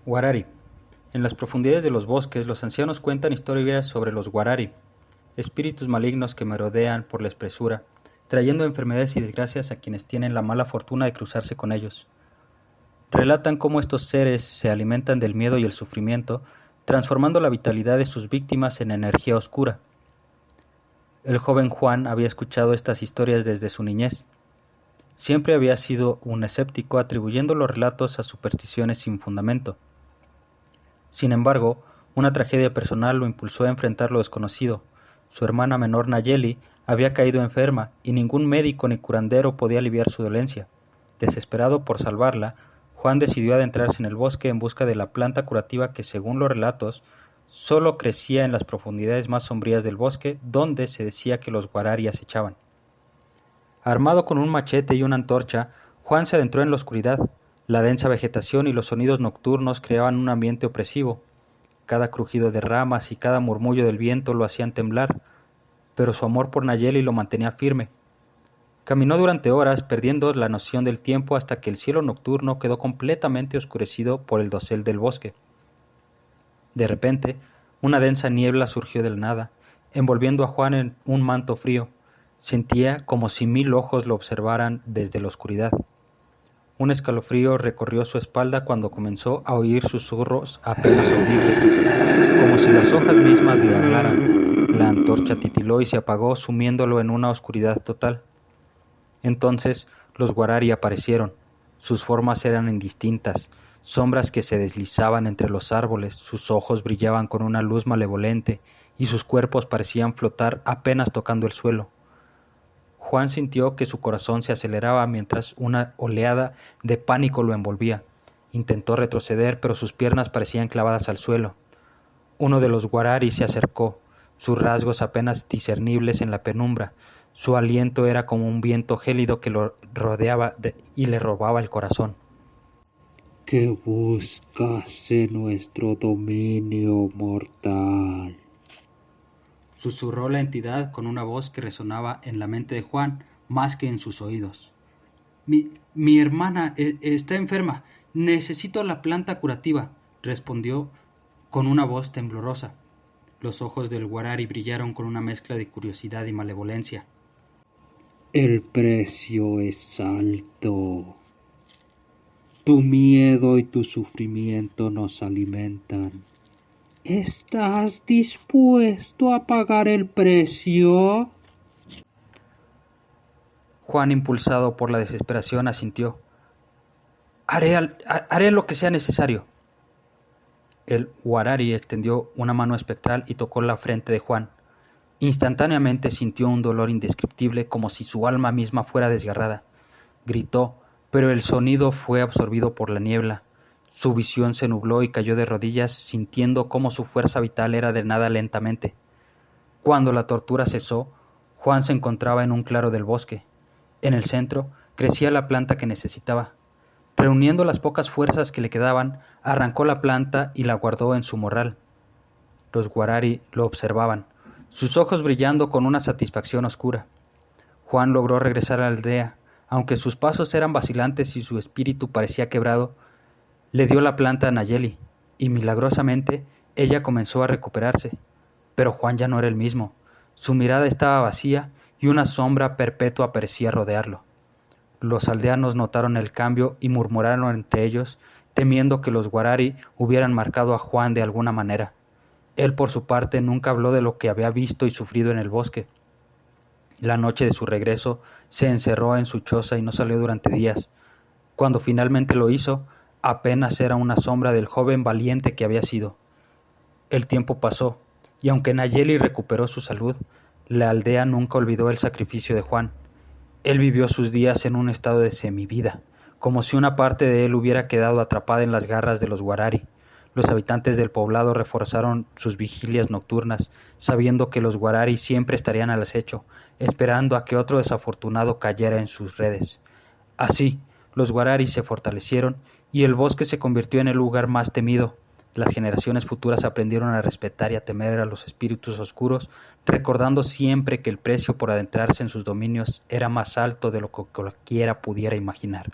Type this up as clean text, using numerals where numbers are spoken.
Warari. En las profundidades de los bosques, los ancianos cuentan historias sobre los Warari, espíritus malignos que merodean por la espesura, trayendo enfermedades y desgracias a quienes tienen la mala fortuna de cruzarse con ellos. Relatan cómo estos seres se alimentan del miedo y el sufrimiento, transformando la vitalidad de sus víctimas en energía oscura. El joven Juan había escuchado estas historias desde su niñez. Siempre había sido un escéptico, atribuyendo los relatos a supersticiones sin fundamento. Sin embargo, una tragedia personal lo impulsó a enfrentar lo desconocido. Su hermana menor Nayeli había caído enferma y ningún médico ni curandero podía aliviar su dolencia. Desesperado por salvarla, Juan decidió adentrarse en el bosque en busca de la planta curativa que, según los relatos, solo crecía en las profundidades más sombrías del bosque, donde se decía que los Warari acechaban. Armado con un machete y una antorcha, Juan se adentró en la oscuridad. La densa vegetación y los sonidos nocturnos creaban un ambiente opresivo. Cada crujido de ramas y cada murmullo del viento lo hacían temblar, pero su amor por Nayeli lo mantenía firme. Caminó durante horas, perdiendo la noción del tiempo hasta que el cielo nocturno quedó completamente oscurecido por el dosel del bosque. De repente, una densa niebla surgió de la nada, envolviendo a Juan en un manto frío. Sentía como si 1000 ojos lo observaran desde la oscuridad. Un escalofrío recorrió su espalda cuando comenzó a oír susurros apenas audibles, como si las hojas mismas le hablaran. La antorcha titiló y se apagó, sumiéndolo en una oscuridad total. Entonces los Warari aparecieron. Sus formas eran indistintas, sombras que se deslizaban entre los árboles, sus ojos brillaban con una luz malevolente y sus cuerpos parecían flotar apenas tocando el suelo. Juan sintió que su corazón se aceleraba mientras una oleada de pánico lo envolvía. Intentó retroceder, pero sus piernas parecían clavadas al suelo. Uno de los Warari se acercó, sus rasgos apenas discernibles en la penumbra. Su aliento era como un viento gélido que lo rodeaba y le robaba el corazón. ¿Qué buscas en nuestro dominio mortal? Susurró la entidad con una voz que resonaba en la mente de Juan más que en sus oídos. Mi hermana está enferma. Necesito la planta curativa, respondió con una voz temblorosa. Los ojos del Warari brillaron con una mezcla de curiosidad y malevolencia. El precio es alto. Tu miedo y tu sufrimiento nos alimentan. ¿Estás dispuesto a pagar el precio? Juan, impulsado por la desesperación, asintió. Haré lo que sea necesario. El Warari extendió una mano espectral y tocó la frente de Juan. Instantáneamente sintió un dolor indescriptible, como si su alma misma fuera desgarrada. Gritó, pero el sonido fue absorbido por la niebla. Su visión se nubló y cayó de rodillas, sintiendo cómo su fuerza vital era drenada lentamente. Cuando la tortura cesó, Juan se encontraba en un claro del bosque. En el centro crecía la planta que necesitaba. Reuniendo las pocas fuerzas que le quedaban, arrancó la planta y la guardó en su morral. Los Warari lo observaban, sus ojos brillando con una satisfacción oscura. Juan logró regresar a la aldea. Aunque sus pasos eran vacilantes y su espíritu parecía quebrado, le dio la planta a Nayeli, y milagrosamente ella comenzó a recuperarse. Pero Juan ya no era el mismo. Su mirada estaba vacía y una sombra perpetua parecía rodearlo. Los aldeanos notaron el cambio y murmuraron entre ellos, temiendo que los Warari hubieran marcado a Juan de alguna manera. Él, por su parte, nunca habló de lo que había visto y sufrido en el bosque. La noche de su regreso se encerró en su choza y no salió durante días. Cuando finalmente lo hizo, apenas era una sombra del joven valiente que había sido. El tiempo pasó, y aunque Nayeli recuperó su salud, la aldea nunca olvidó el sacrificio de Juan. Él vivió sus días en un estado de semivida, como si una parte de él hubiera quedado atrapada en las garras de los Warari. Los habitantes del poblado reforzaron sus vigilias nocturnas, sabiendo que los Warari siempre estarían al acecho, esperando a que otro desafortunado cayera en sus redes. Así, los Warari se fortalecieron y el bosque se convirtió en el lugar más temido. Las generaciones futuras aprendieron a respetar y a temer a los espíritus oscuros, recordando siempre que el precio por adentrarse en sus dominios era más alto de lo que cualquiera pudiera imaginar.